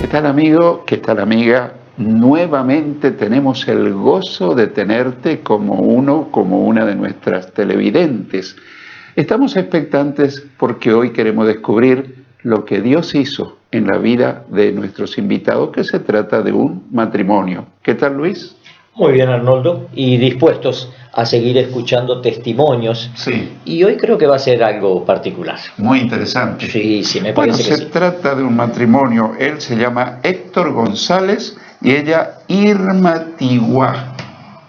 tal amigo? ¿Qué tal amiga? Nuevamente tenemos el gozo de tenerte como una de nuestras televidentes. Estamos expectantes porque hoy queremos descubrir lo que Dios hizo en la vida de nuestros invitados, que se trata de un matrimonio. ¿Qué tal, Luis? Muy bien, Arnoldo, y dispuestos a seguir escuchando testimonios. Sí. Y hoy creo que va a ser algo particular. Muy interesante. Sí, me parece que sí. Se trata de un matrimonio. Él se llama Héctor González y ella Irma Tiguá.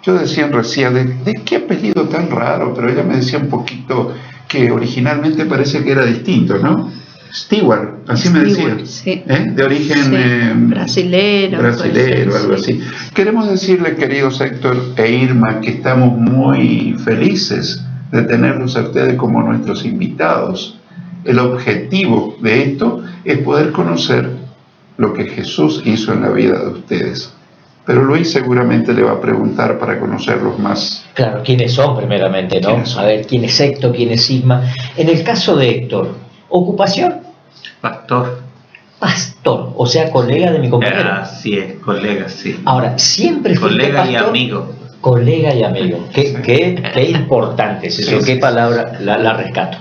Yo decía recién, ¿de qué apellido tan raro? Pero ella me decía un poquito que originalmente parece que era distinto, ¿no? Stewart, así me decía. Sí. De origen brasilero, algo así. Queremos decirle, queridos Héctor e Irma, que estamos muy felices de tenerlos a ustedes como nuestros invitados. El objetivo de esto es poder conocer lo que Jesús hizo en la vida de ustedes. Pero Luis seguramente le va a preguntar para conocerlos más. Claro, ¿quiénes son primeramente, no? A ver, ¿quién es Héctor, quién es Irma? En el caso de Héctor, ¿ocupación? Pastor. Pastor, o sea, colega de mi compañero. Así es, colega, sí. Ahora, ¿siempre fuiste colega pastor? Y amigo. Colega y amigo. Qué importante es eso, qué palabra, la rescato.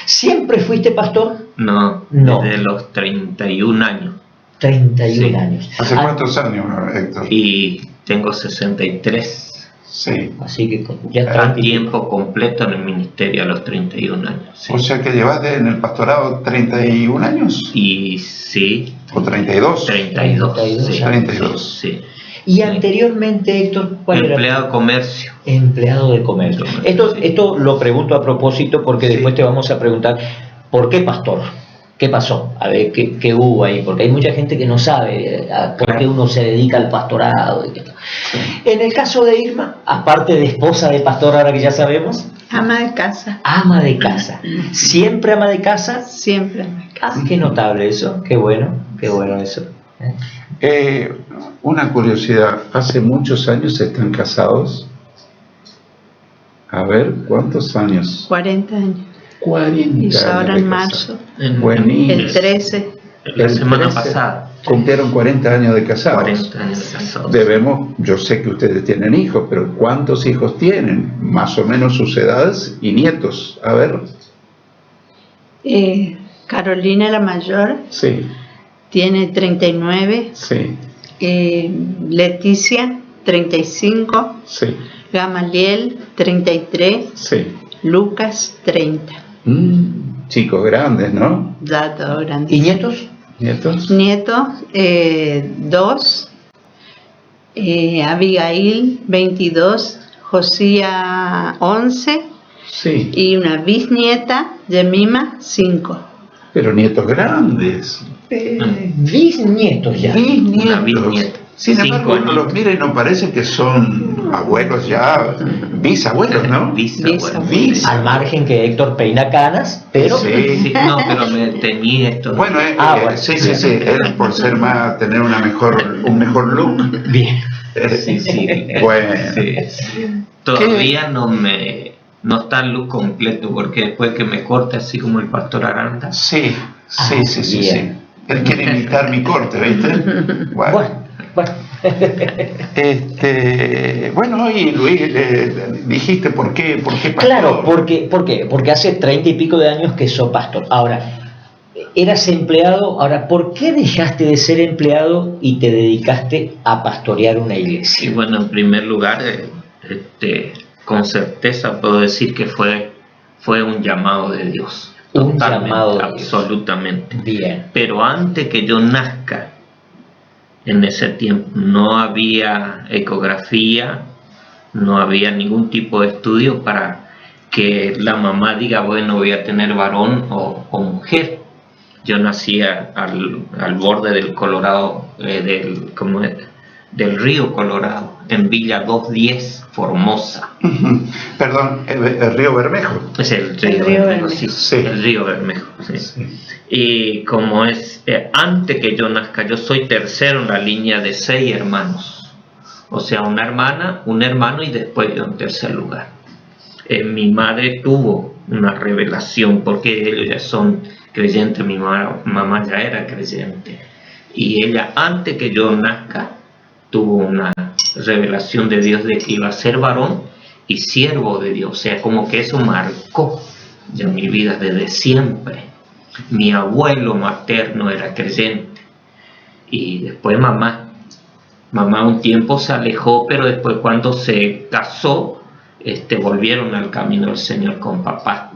¿Siempre fuiste pastor? No, desde los 31 años. 31 años. ¿Hace cuántos años, Héctor? Y tengo 63. Sí. Así que ya a tiempo completo en el ministerio a los 31 años. Sí. O sea que llevaste en el pastorado 31 años. Y sí. ¿O 32? 32. Sí. 32. Sí. Y anteriormente, Héctor, ¿cuál era? Empleado de comercio. Empleado de comercio. Esto lo pregunto a propósito porque después te vamos a preguntar, ¿por qué pastor? ¿Qué pasó? A ver, ¿qué hubo ahí? Porque hay mucha gente que no sabe por qué uno se dedica al pastorado. En el caso de Irma, aparte de esposa de pastor, ahora que ya sabemos. Ama de casa. Ama de casa. ¿Siempre ama de casa? Siempre ama de casa. Qué notable eso, qué bueno eso. Una curiosidad, ¿hace muchos años están casados? A ver, ¿cuántos años? 40 años. 40 y ahora en marzo. Buenísimo. El 13. La semana pasada. Cumplieron 40 años de casados. 40 años de casados. Yo sé que ustedes tienen hijos, pero ¿cuántos hijos tienen? Más o menos sus edades y nietos. A ver. Carolina, la mayor, sí. Tiene 39. Sí. Leticia, 35. Sí. Gamaliel, 33. Sí. Lucas, 30. Chicos grandes, ¿no? Ya todo grande. ¿Y nietos? Nietos, 2. Abigail, 22. Josía, 11. Sí. Y una bisnieta, Yemima, 5. Pero nietos grandes. Bisnietos ya. Bisnietos. Sin embargo, uno los mira y nos parece que son abuelos ya, bisabuelos, ¿no? Bisabuelos. Al margen que Héctor peina canas, pero... Sí, no, pero me teñí esto. Bueno, sí, él por ser más, tener un mejor look. Bien. Sí. Bueno. Sí. Todavía no está el look completo, porque después que me corte así como el pastor Aranda. Sí. Él quiere imitar mi corte, ¿viste? Bueno. Bueno, y Luis, dijiste por qué pastor. Claro, ¿por qué? Porque hace 30 y pico de años que sos pastor. Ahora, eras empleado, ¿por qué dejaste de ser empleado y te dedicaste a pastorear una iglesia? Y bueno, en primer lugar, con certeza puedo decir que fue un llamado de Dios. Un llamado de Dios. Absolutamente. Bien. Pero antes que yo nazca, en ese tiempo no había ecografía, no había ningún tipo de estudio para que la mamá diga, bueno, voy a tener varón o mujer. Yo nací al borde del Colorado, del río Colorado, en Villa 210, Formosa. Perdón, el río Bermejo. Es el río Bermejo, sí. El río Bermejo, sí. Y como antes que yo nazca, yo soy tercero en la línea de 6 hermanos. O sea, una hermana, un hermano y después yo en tercer lugar. Mi madre tuvo una revelación, porque ellos ya son creyentes, mi mamá ya era creyente. y ella, antes que yo nazca, tuvo una revelación de Dios de que iba a ser varón y siervo de Dios. O sea, como que eso marcó ya mi vida desde siempre. Mi abuelo materno era creyente, y después mamá un tiempo se alejó, pero después cuando se casó, volvieron al camino del Señor con papá.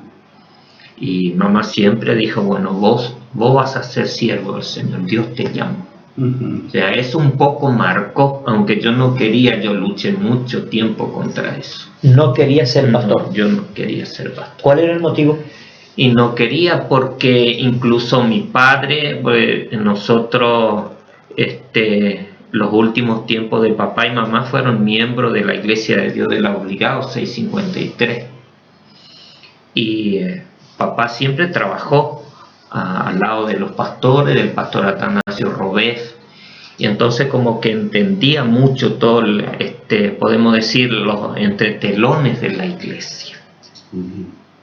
Y mamá siempre dijo, bueno, vos vas a ser siervo del Señor, Dios te llama. O sea, eso un poco marcó, aunque yo no quería, yo luché mucho tiempo contra eso. No quería ser pastor. No, yo no quería ser pastor. ¿Cuál era el motivo? Y no quería porque incluso mi padre, pues, nosotros, los últimos tiempos de papá y mamá fueron miembros de la Iglesia de Dios de la Obligado 653. Y papá siempre trabajó al lado de los pastores, del pastor Atanasio Robés, y entonces como que entendía mucho todo, podemos decir, los entretelones de la iglesia.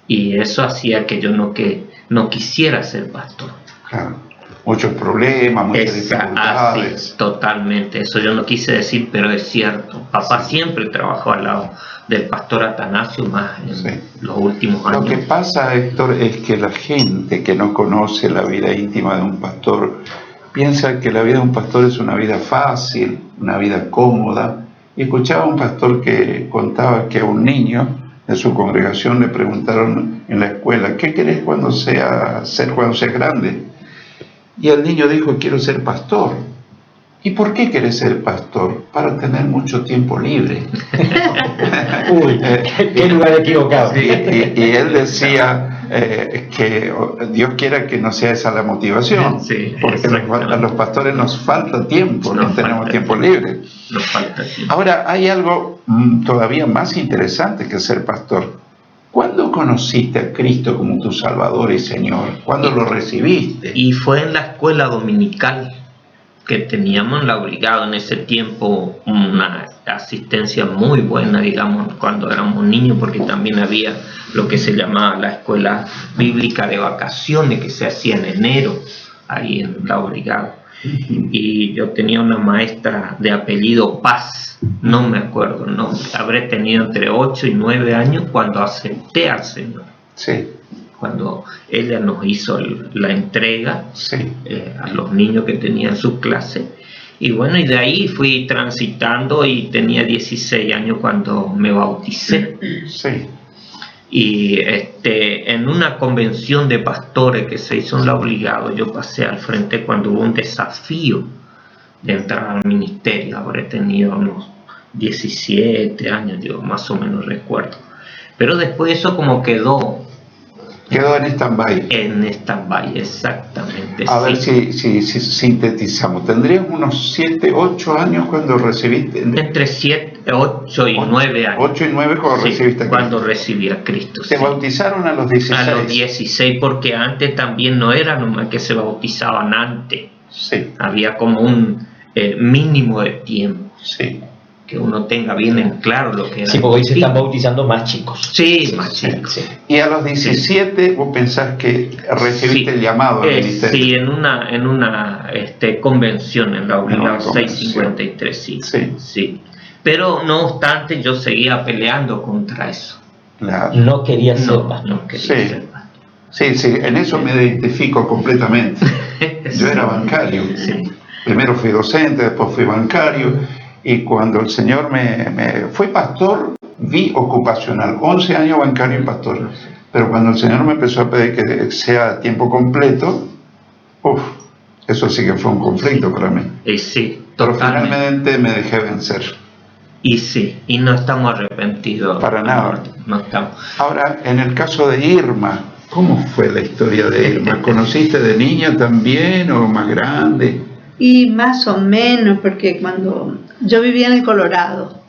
Y eso hacía que yo no quisiera ser pastor. Claro. Muchos problemas, muchas dificultades. Así, totalmente, eso yo no quise decir, pero es cierto. Papá siempre trabajó al lado del pastor Atanasio, más en los últimos años. Lo que pasa, Héctor, es que la gente que no conoce la vida íntima de un pastor piensa que la vida de un pastor es una vida fácil, una vida cómoda. Y escuchaba a un pastor que contaba que a un niño de su congregación le preguntaron en la escuela, ¿qué querés cuando seas grande? Y el niño dijo, quiero ser pastor. ¿Y por qué querés ser pastor? Para tener mucho tiempo libre. Uy, qué lugar equivocado. Sí, y él decía que Dios quiera que no sea esa la motivación, sí, porque a los pastores nos falta tiempo, no tenemos tiempo libre. Nos falta tiempo. Ahora, hay algo todavía más interesante que ser pastor. ¿Cuándo conociste a Cristo como tu Salvador y Señor? ¿Cuándo lo recibiste? Y fue en la escuela dominical que teníamos en la Obligado en ese tiempo, una asistencia muy buena, digamos, cuando éramos niños, porque también había lo que se llamaba la escuela bíblica de vacaciones, que se hacía en enero, ahí en la Obligado. Y yo tenía una maestra de apellido Paz, no me acuerdo el nombre, habré tenido entre 8 y 9 años cuando acepté al Señor. Sí. Cuando ella nos hizo la entrega, sí. A los niños que tenía en su clase. Y bueno, y de ahí fui transitando y tenía 16 años cuando me bauticé. Sí. Y en una convención de pastores que se hizo en la Obligado, yo pasé al frente cuando hubo un desafío de entrar al ministerio. Habré tenido unos 17 años, yo más o menos recuerdo. Pero después eso como quedó en stand-by. En stand-by, exactamente. A ver si sintetizamos. ¿Tendrías unos 7, 8 años cuando recibiste? Entre 8 y 9 años. 8 y 9 cuando recibiste a Cristo. Cuando recibí a Cristo. ¿Te bautizaron a los 16? A los 16, porque antes también no era nomás que se bautizaban antes. Sí. Había como un mínimo de tiempo. Sí. Que uno tenga bien en claro lo que era. Sí, porque hoy se están bautizando más chicos. Sí, más chicos. Sí. Y a los 17 vos pensás que recibiste el llamado al ministerio. Sí, en una convención en la Obligado 653, sí. Pero no obstante yo seguía peleando contra eso. Claro. No quería ser pastor. No quería ser pastor. Sí, en eso me identifico completamente. Yo era bancario. Sí. Primero fui docente, después fui bancario. Y cuando el Señor me fue pastor, vi ocupacional, 11 años bancario y pastor. Pero cuando el Señor me empezó a pedir que sea a tiempo completo, eso sí que fue un conflicto para mí. Y sí, pero finalmente me dejé vencer. Y sí, y no estamos arrepentidos. Para nada. No estamos. Ahora, en el caso de Irma, ¿cómo fue la historia de Irma? ¿Conociste de niña también o más grande? Y más o menos, porque cuando yo vivía en el Colorado,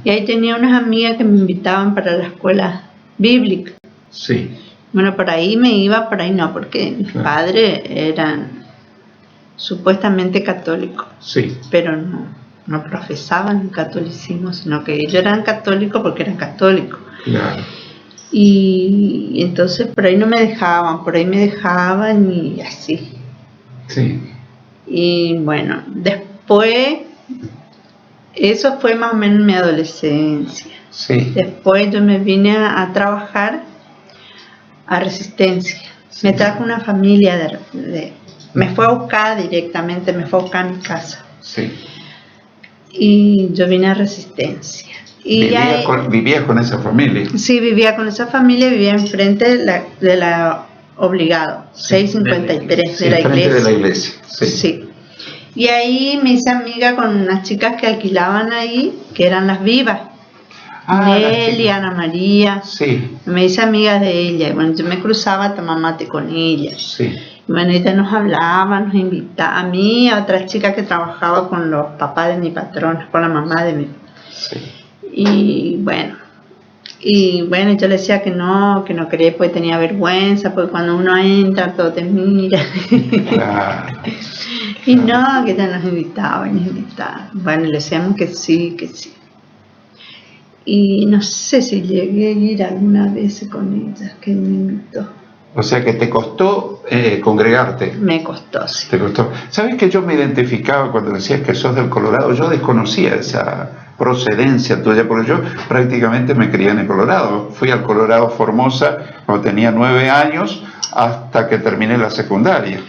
y ahí tenía unas amigas que me invitaban para la escuela bíblica. Sí. Bueno, por ahí me iba, por ahí no, porque mis padres eran supuestamente católicos, sí, pero no profesaban el catolicismo, sino que ellos eran católicos porque eran católicos. Claro. Y entonces por ahí no me dejaban, por ahí me dejaban y así. Sí. Y bueno, después, eso fue más o menos en mi adolescencia. Sí. Después yo me vine a trabajar a Resistencia. Me trajo una familia me fue a buscar directamente, me fue a buscar a mi casa. Sí. Y yo vine a Resistencia. Y ¿Vivías con esa familia? Sí, vivía con esa familia, vivía enfrente de la Obligado, 653 Sí, de la iglesia. Frente de la iglesia, sí. Sí. Y ahí me hice amiga con unas chicas que alquilaban ahí, que eran las vivas. Nelly, Ana María. Sí. Me hice amiga de ella. Y bueno, yo me cruzaba a tomar mate con ella. Sí. Y bueno, ella nos hablaba, nos invitaba. A mí, a otra chica que trabajaba con los papás de mi patrona, con la mamá de mi. Sí. Y bueno, yo le decía que no quería, porque tenía vergüenza, porque cuando uno entra todo te mira. Claro. Y no, que ella nos invitaba. Bueno, le decíamos que sí. Y no sé si llegué a ir alguna vez con ella, que me invitó. O sea que te costó congregarte. Me costó, sí. Te costó. ¿Sabes que yo me identificaba cuando decías que sos del Colorado? Yo desconocía esa procedencia tuya, porque yo prácticamente me crié en el Colorado. Fui al Colorado Formosa cuando tenía 9 años hasta que terminé la secundaria.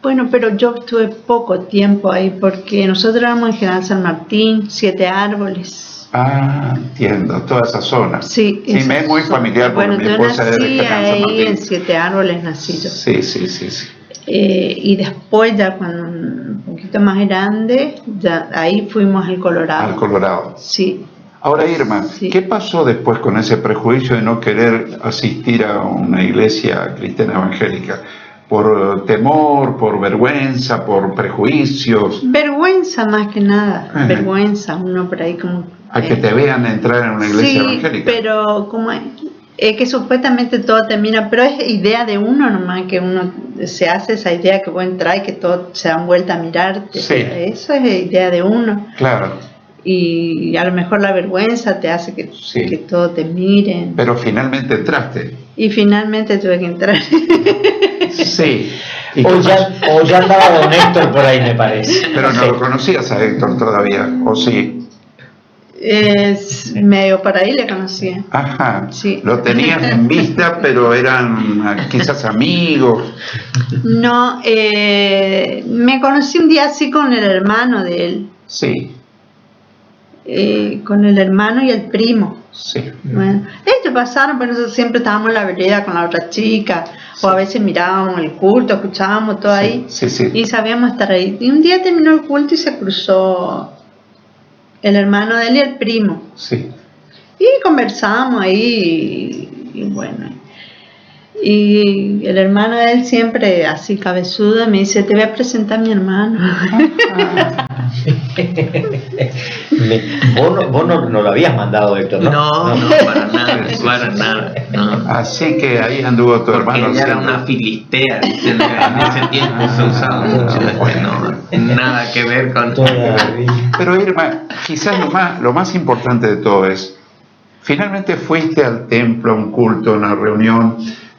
Bueno, pero yo estuve poco tiempo ahí, porque nosotros éramos en General San Martín, 7 Árboles. Ah, entiendo, toda esa zona. Sí, me es muy familiar, porque bueno, mi esposa es de nací General San ahí Martín. en 7 Árboles, nací yo. Sí. Y después, ya cuando un poquito más grande, ya ahí fuimos al Colorado. Al Colorado. Sí. Ahora, Irma, Sí. ¿qué pasó después con ese prejuicio de no querer asistir a una iglesia cristiana evangélica? ¿Por temor, por vergüenza, por prejuicios? Vergüenza más que nada, Ajá. Vergüenza, uno por ahí como... A que te vean entrar en una iglesia evangélica. Sí, pero como es que supuestamente todo termina, pero es idea de uno nomás, que uno se hace esa idea que voy a entrar y que todos se dan vuelta a mirarte. Sí. Eso es idea de uno. Claro. Y a lo mejor la vergüenza te hace que todos te miren. Pero finalmente entraste. Y finalmente tuve que entrar. Sí. ¿Y O ya andaba don Héctor por ahí, me parece. Pero no lo conocías a Héctor todavía, ¿o sí? Medio por ahí le conocía. Ajá. Sí. Lo tenías en vista, pero eran quizás amigos. No, me conocí un día así con el hermano de él. Sí. Con el hermano y el primo. Sí. Bueno, ellos pasaron, pero nosotros siempre estábamos en la vereda con la otra chica, o a veces mirábamos el culto, escuchábamos todo ahí, Sí. y sabíamos estar ahí. Y un día terminó el culto y se cruzó el hermano de él y el primo. Sí. Y conversamos ahí, y bueno. Y el hermano de él siempre así cabezudo me dice: te voy a presentar a mi hermano. Vos no lo habías mandado, Héctor, ¿no? No, para nada. No. Así que ahí anduvo tu Porque hermano. ella era siempre. una filistea, dicen, en ese tiempo se usaba mucho, nada que ver con... Pero Irma, quizás lo más importante de todo es, finalmente fuiste al templo, a un culto, a una reunión,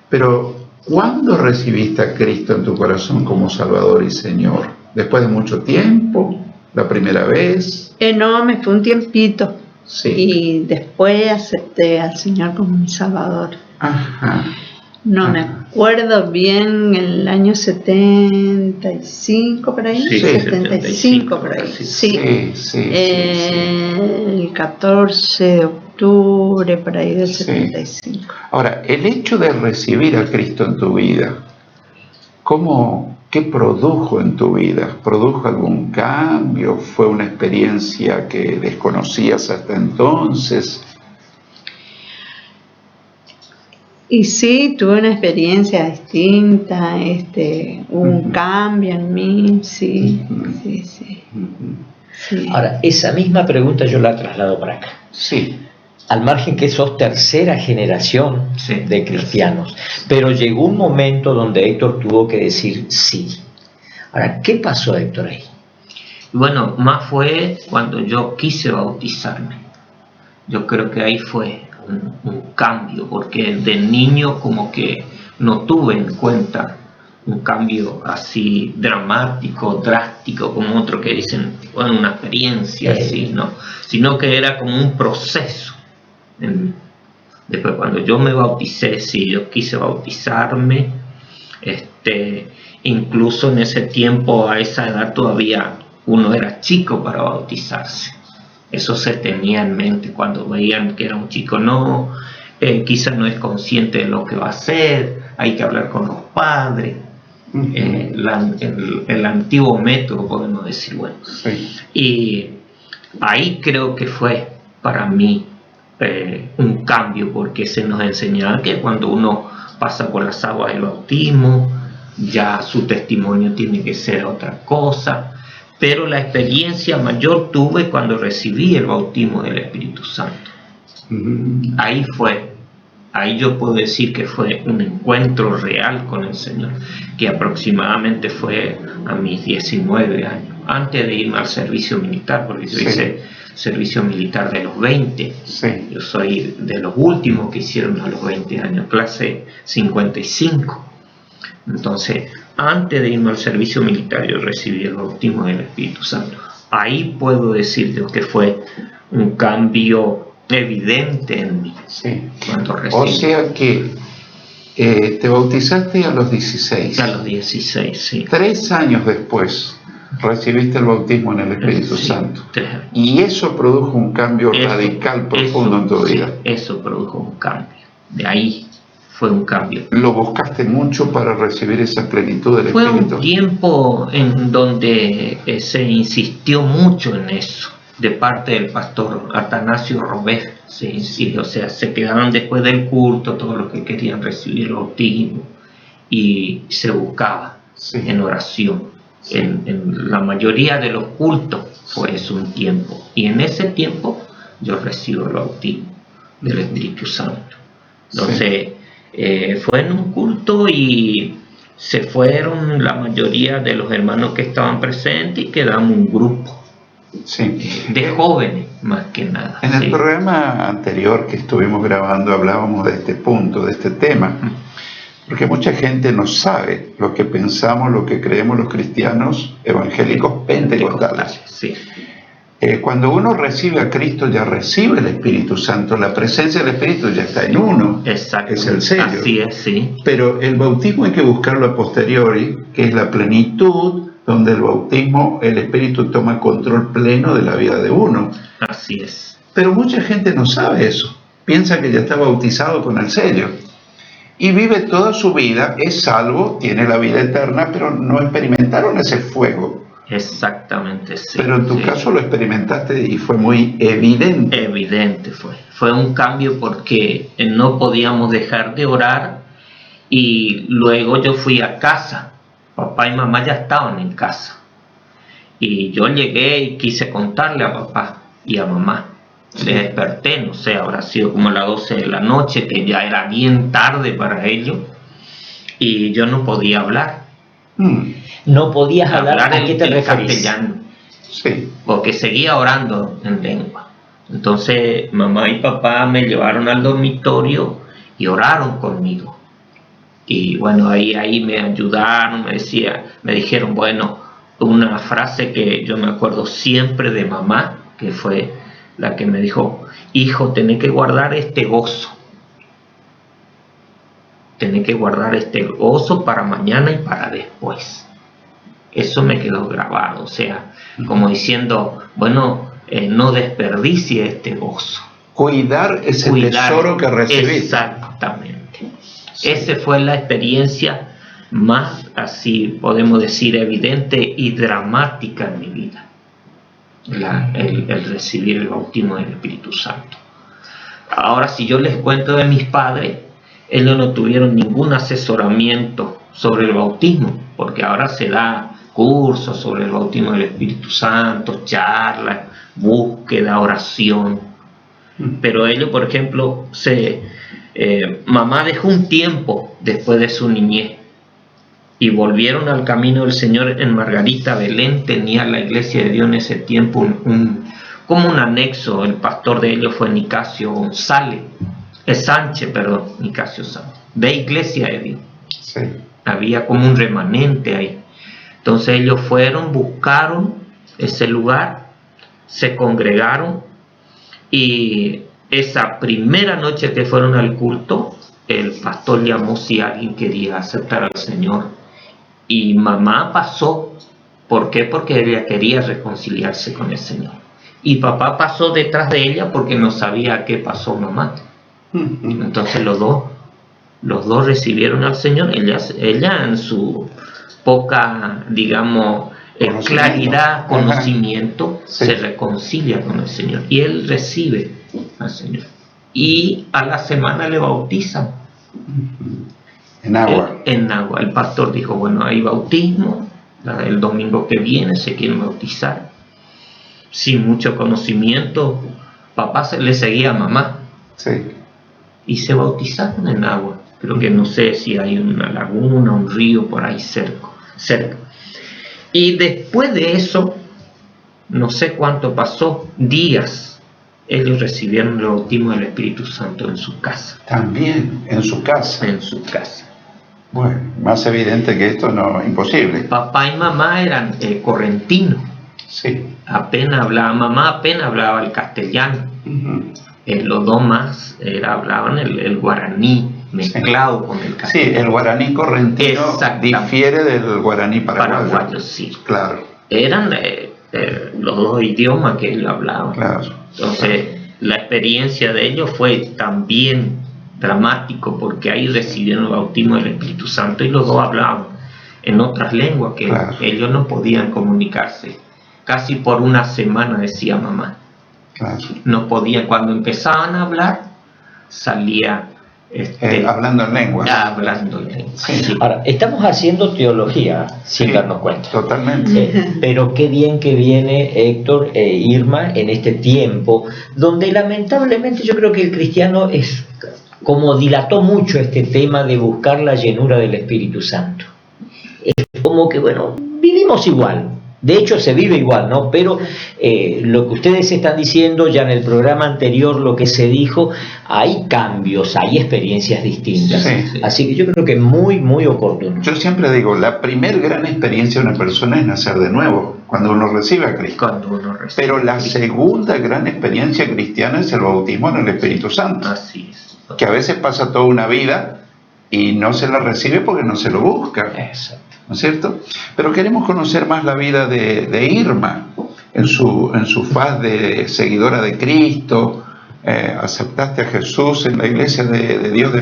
pero ¿cuándo recibiste a Cristo en tu corazón como Salvador y Señor? ¿Después de mucho tiempo? ¿La primera vez? No, me fue un tiempito. Sí. Y después acepté al Señor como mi Salvador. Ajá. No me acuerdo bien, el año 75 por ahí. Sí, 75 por ahí. Sí. El 14 de octubre por ahí del 75. Ahora, el hecho de recibir a Cristo en tu vida, ¿qué produjo en tu vida? ¿Produjo algún cambio? ¿Fue una experiencia que desconocías hasta entonces? Y sí, tuve una experiencia distinta, un cambio en mí, sí. Ahora, esa misma pregunta yo la traslado para acá. Sí. Al margen que sos tercera generación de cristianos, pero llegó un momento donde Héctor tuvo que decir sí. Ahora, ¿qué pasó, Héctor, ahí? Bueno, más fue cuando yo quise bautizarme. Yo creo que ahí fue un cambio, porque de niño como que no tuve en cuenta un cambio así dramático, drástico, como otros que dicen, bueno, una experiencia así, ¿no? Sino que era como un proceso. Después, cuando yo me bauticé, sí, yo quise bautizarme, incluso en ese tiempo, a esa edad todavía uno era chico para bautizarse. Eso se tenía en mente cuando veían que era un chico, no, quizás no es consciente de lo que va a hacer, hay que hablar con los padres. El antiguo método, podemos decir, bueno. Sí. Y ahí creo que fue para mí un cambio, porque se nos enseñaba que cuando uno pasa por las aguas del bautismo, ya su testimonio tiene que ser otra cosa. Pero la experiencia mayor tuve cuando recibí el bautismo del Espíritu Santo. Ahí yo puedo decir que fue un encuentro real con el Señor, que aproximadamente fue a mis 19 años, antes de irme al servicio militar, porque yo hice servicio militar de los 20. Sí. Yo soy de los últimos que hicieron a los 20 años, clase 55. Entonces, antes de irme al servicio militar, yo recibí el bautismo del Espíritu Santo. Ahí puedo decir yo que fue un cambio evidente en mí. Sí. Cuando recibí. O sea que te bautizaste a los 16. A los 16, sí. 3 años después recibiste el bautismo en el Espíritu Santo. 3 años. Y eso produjo un cambio radical, profundo en tu vida. Eso produjo un cambio. De ahí fue un cambio. ¿Lo buscaste mucho para recibir esa plenitud del Fue Espíritu? un tiempo en donde se insistió mucho en eso, de parte del pastor Atanasio Robert. O sea, se quedaban después del culto todos los que querían recibir el bautismo y se buscaba en oración. En la mayoría de los cultos fue eso un tiempo, y en ese tiempo yo recibo el bautismo del Espíritu Santo. Entonces fue en un culto y se fueron la mayoría de los hermanos que estaban presentes y quedamos un grupo de jóvenes más que nada. En el programa anterior que estuvimos grabando hablábamos de este punto, de este tema, porque mucha gente no sabe lo que pensamos, lo que creemos los cristianos evangélicos pentecostales. Cuando uno recibe a Cristo, ya recibe el Espíritu Santo, la presencia del Espíritu ya está en uno. Exacto. Es el sello. Así es, sí. Pero el bautismo hay que buscarlo a posteriori, que es la plenitud, donde el bautismo, el Espíritu toma control pleno de la vida de uno. Así es. Pero mucha gente no sabe eso. Piensa que ya está bautizado con el sello. Y vive toda su vida, es salvo, tiene la vida eterna, pero no experimentaron ese fuego. Exactamente, sí. Pero en tu caso lo experimentaste y fue muy evidente. Evidente fue. Fue un cambio porque no podíamos dejar de orar, y luego yo fui a casa. Papá y mamá ya estaban en casa. Y yo llegué y quise contarle a papá y a mamá. Le desperté, no sé, habrá sido como las 12 de la noche, que ya era bien tarde para ellos. Y yo no podía hablar. No podías hablar, ¿a qué te referís? Castellano. Sí. Porque seguía orando en lengua. Entonces mamá y papá me llevaron al dormitorio y oraron conmigo. Y bueno, ahí me ayudaron, me dijeron, bueno, una frase que yo me acuerdo siempre de mamá, que fue la que me dijo: hijo, tenés que guardar este gozo. Tenés que guardar este gozo para mañana y para después. Eso me quedó grabado, o sea, como diciendo, bueno, no desperdicie este gozo. Cuidar ese tesoro que recibiste. Exactamente. Esa fue la experiencia más, así podemos decir, evidente y dramática en mi vida. El recibir el bautismo del Espíritu Santo. Ahora, si yo les cuento de mis padres, ellos no tuvieron ningún asesoramiento sobre el bautismo, porque ahora se da cursos sobre el bautismo del Espíritu Santo, charlas, búsqueda, oración. Pero ellos, por ejemplo, mamá dejó un tiempo después de su niñez y volvieron al camino del Señor en Margarita, Belén. Tenía la Iglesia de Dios en ese tiempo como un anexo. El pastor de ellos fue Nicasio Sánchez, de Iglesia de Dios. Sí. había como un remanente ahí. Entonces ellos fueron, buscaron ese lugar, se congregaron, y esa primera noche que fueron al culto, el pastor llamó si alguien quería aceptar al Señor, y mamá pasó. ¿Por qué? Porque ella quería reconciliarse con el Señor. Y papá pasó detrás de ella porque no sabía qué pasó mamá. Entonces los dos recibieron al Señor. Ella en su poca, digamos, claridad, conocimiento, sí, se reconcilia con el Señor. Y él recibe al Señor. Y a la semana le bautizan. En agua. En agua. El pastor dijo, bueno, hay bautismo. El domingo que viene se quieren bautizar. Sin mucho conocimiento, papá le seguía a mamá. Sí. Y se bautizaron en agua. Creo que no sé si hay una laguna, un río por ahí cerca. Y después de eso, no sé cuánto pasó, días, ellos recibieron el bautismo del Espíritu Santo en su casa. También, en su casa. En su casa. Bueno, más evidente que esto no es imposible. Papá y mamá eran correntinos. Sí. Mamá apenas hablaba el castellano. Los dos más hablaban el guaraní mezclado con el castellano. Sí, el guaraní correntino difiere del guaraní paraguayo. Sí. Claro. Eran los dos idiomas que ellos hablaban. Claro. Entonces, la experiencia de ellos fue también dramático, porque ahí recibieron el bautismo del Espíritu Santo y los dos hablaban en otras lenguas que ellos no podían comunicarse. Casi por una semana, decía mamá. Claro. No podían, cuando empezaban a hablar, salía hablando en lenguas. Hablando en lenguas. Sí. Ahora, estamos haciendo teología sin darnos cuenta. Totalmente. Pero qué bien que viene Héctor e Irma en este tiempo, donde lamentablemente yo creo que el cristiano es como dilató mucho este tema de buscar la llenura del Espíritu Santo. Es como que, bueno, vivimos igual. De hecho se vive igual, ¿no? Pero lo que ustedes están diciendo ya en el programa anterior, lo que se dijo, hay cambios, hay experiencias distintas. Sí. Así que yo creo que es muy, muy oportuno. Yo siempre digo, la primer gran experiencia de una persona es nacer de nuevo, cuando uno recibe a Cristo. Pero la segunda gran experiencia cristiana es el bautismo en el Espíritu Santo. Así es. Que a veces pasa toda una vida y no se la recibe porque no se lo busca. Exacto. ¿No es cierto? Pero queremos conocer más la vida de Irma, en su faz de seguidora de Cristo. Aceptaste a Jesús en la iglesia de Dios de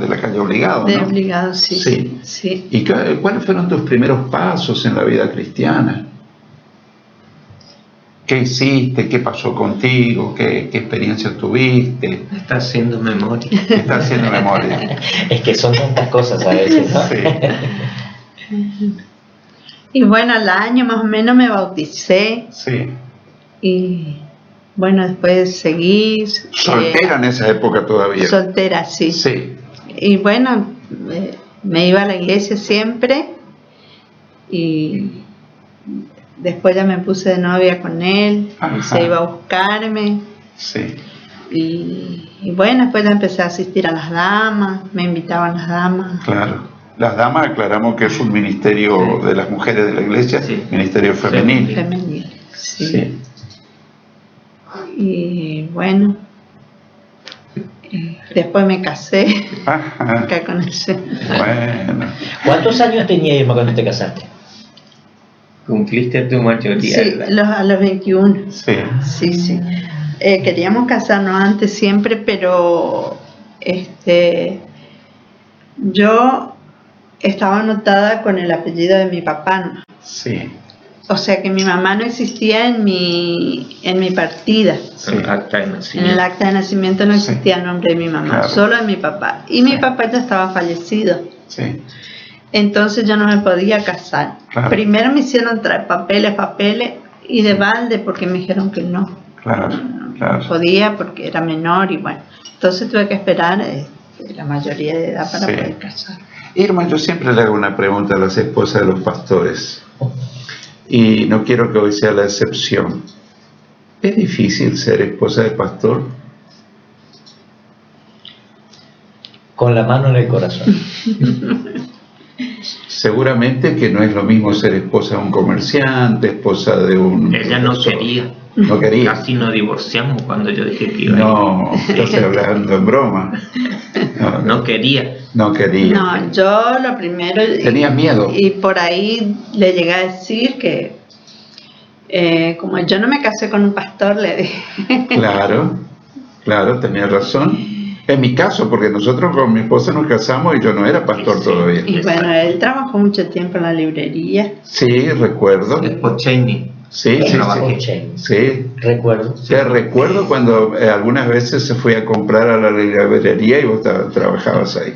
la calle Obligado, ¿no? De Obligado, sí. Sí. ¿Y cuáles fueron tus primeros pasos en la vida cristiana? ¿Qué hiciste? ¿Qué pasó contigo? ¿Qué experiencia tuviste? Está haciendo memoria. Está haciendo memoria. Es que son tantas cosas a veces, ¿no? Sí. Y bueno, al año más o menos me bauticé. Sí. Y bueno, después seguí. Soltera en esa época todavía. Soltera, sí. Sí. Y bueno, me iba a la iglesia siempre. Y después ya me puse de novia con él. Y se iba a buscarme. Sí. Y bueno, después ya empecé a asistir a las damas. Me invitaban las damas. Claro. Las damas, aclaramos que es un ministerio de las mujeres de la iglesia, ministerio femenil. Femenil, sí. Y bueno, después me casé. Acá con el Señor. Bueno. ¿Cuántos años tenía Irma cuando te casaste? Cumpliste tu mayoría. Sí, a los 21. Sí. Sí. Queríamos casarnos antes siempre, pero yo estaba anotada con el apellido de mi papá, ¿no? Sí. O sea que mi mamá no existía en mi partida. Sí. En el acta de nacimiento. En el acta de nacimiento no existía el nombre de mi mamá, Claro. solo de mi papá. Y mi papá ya estaba fallecido. Sí. Entonces yo no me podía casar. Claro. Primero me hicieron traer papeles, y de balde porque me dijeron que no. Claro. No podía porque era menor y bueno. Entonces tuve que esperar la mayoría de edad para poder casar. Irma, yo siempre le hago una pregunta a las esposas de los pastores. Y no quiero que hoy sea la excepción. ¿Es difícil ser esposa de pastor? Con la mano en el corazón. Seguramente que no es lo mismo ser esposa de un comerciante, esposa de un... Ella no quería. No quería. Casi nos divorciamos cuando yo dije que iba a ir. No, estás hablando en broma. No quería. No quería. No, yo lo primero... Tenía miedo. Y por ahí le llegué a decir que como yo no me casé con un pastor, le dije... Claro, tenía razón. En mi caso, porque nosotros con mi esposa nos casamos y yo no era pastor todavía. Y bueno, él trabajó mucho tiempo en la librería. Sí, recuerdo. Después Cheney. Sí. Recuerdo. Te recuerdo cuando algunas veces se fue a comprar a la librería y vos trabajabas ahí.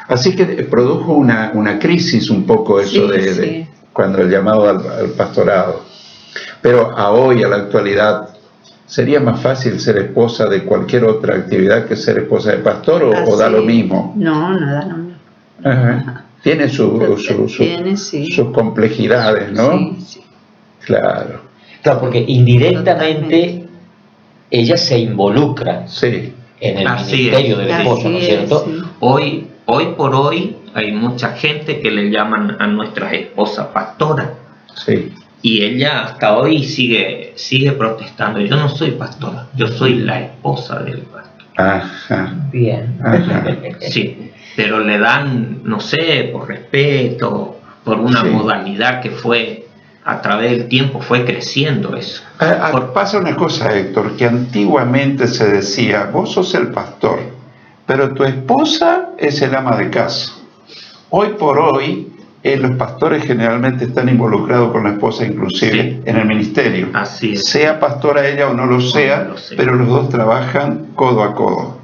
Así que produjo una crisis un poco eso de cuando el llamado al pastorado. Pero a hoy, a la actualidad, ¿sería más fácil ser esposa de cualquier otra actividad que ser esposa de pastor o da lo mismo? No da lo mismo. Ajá. Tiene sus complejidades, ¿no? Sí. Claro, porque indirectamente ella se involucra en el ministerio del esposo, ¿no es cierto? Sí. Hoy por hoy hay mucha gente que le llaman a nuestras esposas pastoras. Sí. Y ella hasta hoy sigue protestando. Yo no soy pastora, yo soy la esposa del pastor. Ajá. Bien. Ajá. Sí, pero le dan, no sé, por respeto, por una modalidad que fue, a través del tiempo fue creciendo eso. Pasa una cosa, Héctor, que antiguamente se decía, vos sos el pastor, pero tu esposa es el ama de casa. Hoy por hoy, los pastores generalmente están involucrados con la esposa, inclusive en el ministerio. Así es. Sea pastora ella o no lo sea, pero los dos trabajan codo a codo.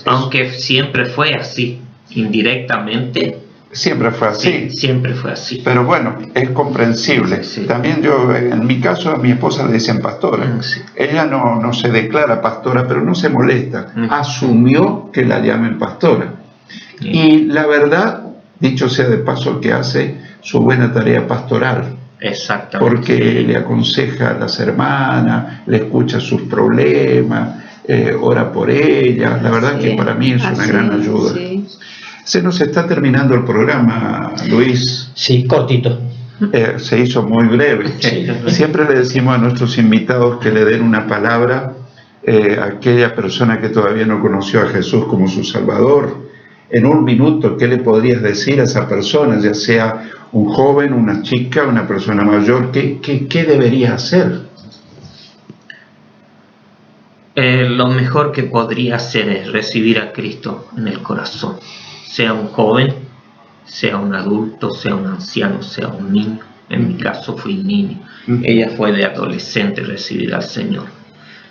Aunque siempre fue así, indirectamente. Siempre fue así. Sí, siempre fue así. Pero bueno, es comprensible. Sí. También yo, en mi caso, a mi esposa le dicen pastora. Sí. Ella no se declara pastora, pero no se molesta. Asumió que la llamen pastora. Sí. Y la verdad, dicho sea de paso, que hace su buena tarea pastoral. Exactamente. Porque le aconseja a las hermanas, le escucha sus problemas, ora por ellas. La verdad que para mí es una gran ayuda. Sí. Se nos está terminando el programa, Luis. Sí, cortito. Se hizo muy breve. Sí. Siempre le decimos a nuestros invitados que le den una palabra a aquella persona que todavía no conoció a Jesús como su Salvador. En un minuto, ¿qué le podrías decir a esa persona, ya sea un joven, una chica, una persona mayor? ¿Qué debería hacer? Lo mejor que podría hacer es recibir a Cristo en el corazón. Sea un joven, sea un adulto, sea un anciano, sea un niño. En mi caso fui niño. Ella fue de adolescente recibir al Señor.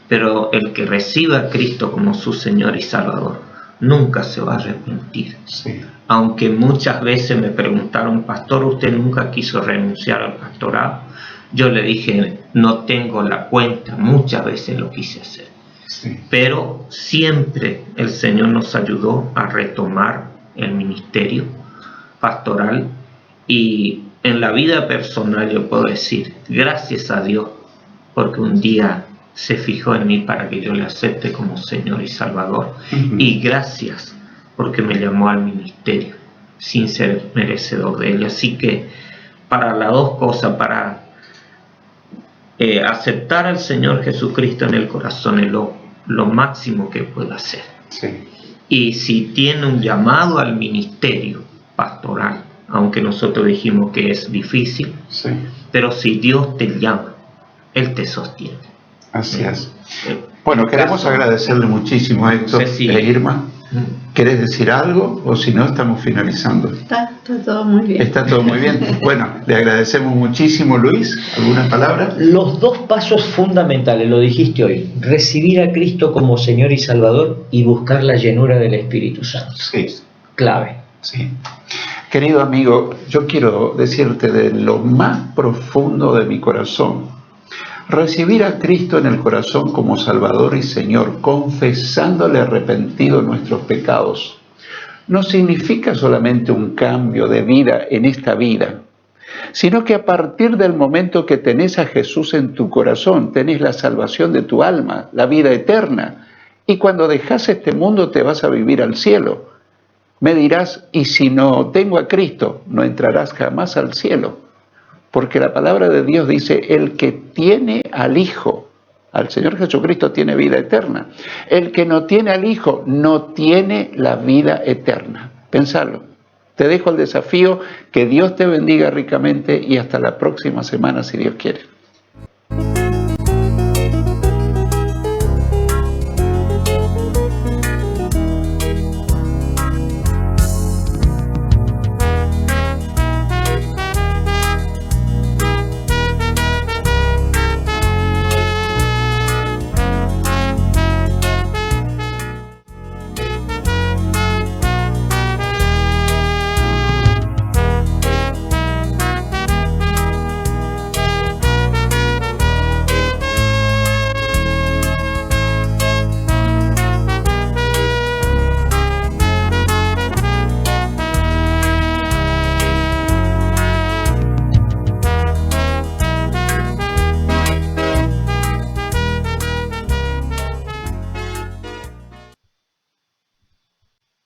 Pero el que reciba a Cristo como su Señor y Salvador nunca se va a arrepentir. Sí. Aunque muchas veces me preguntaron, pastor, ¿usted nunca quiso renunciar al pastorado? Yo le dije, no tengo la cuenta, muchas veces lo quise hacer. Sí. Pero siempre el Señor nos ayudó a retomar el ministerio pastoral, y en la vida personal yo puedo decir, gracias a Dios, porque un día se fijó en mí para que yo le acepte como Señor y Salvador. Y gracias porque me llamó al ministerio sin ser merecedor de ello. Así que para las dos cosas, para aceptar al Señor Jesucristo en el corazón es lo máximo que puedo hacer. Sí. Y si tiene un llamado al ministerio pastoral, aunque nosotros dijimos que es difícil, pero si Dios te llama, Él te sostiene. Así es. Bueno, queremos agradecerle muchísimo a Héctor e Irma. ¿Querés decir algo? O si no, estamos finalizando. Está todo muy bien. Está todo muy bien. Bueno, le agradecemos muchísimo, Luis. ¿Alguna palabra? Los dos pasos fundamentales, lo dijiste hoy: recibir a Cristo como Señor y Salvador y buscar la llenura del Espíritu Santo. Sí. Clave. Sí. Querido amigo, yo quiero decirte de lo más profundo de mi corazón: recibir a Cristo en el corazón como Salvador y Señor, confesándole arrepentido nuestros pecados, no significa solamente un cambio de vida en esta vida, sino que a partir del momento que tenés a Jesús en tu corazón, tenés la salvación de tu alma, la vida eterna, y cuando dejás este mundo te vas a vivir al cielo. Me dirás, y si no tengo a Cristo, no entrarás jamás al cielo. Porque la palabra de Dios dice, el que tiene al Hijo, al Señor Jesucristo, tiene vida eterna. El que no tiene al Hijo, no tiene la vida eterna. Pensalo. Te dejo el desafío, que Dios te bendiga ricamente y hasta la próxima semana, si Dios quiere.